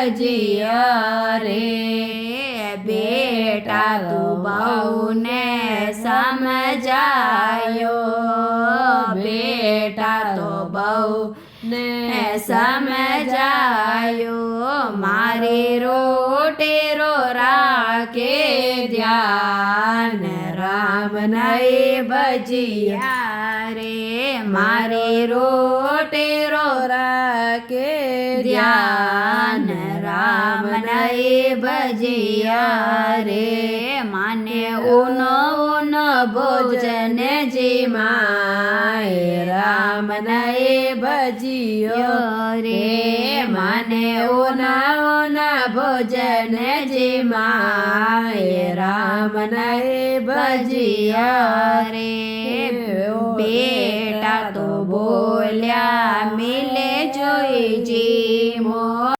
भजिया रे। बेटा तू बहू ने समझायो, बेटा तो बहू ने समझायो। मारी रोटी रो राखे ध्यान, राम नहीं भजिया रे। मारी रोटी रो राखे ध्यान, राम नहीं भजिया रे। माने ऊनो ऊनो भोजन जी माए, राम नहीं भजियो रे। माने ऊना ऊना भोजन जी माए, राम नहीं भजिया रे। बेटा तो बोल्या मिले जोई जी मो।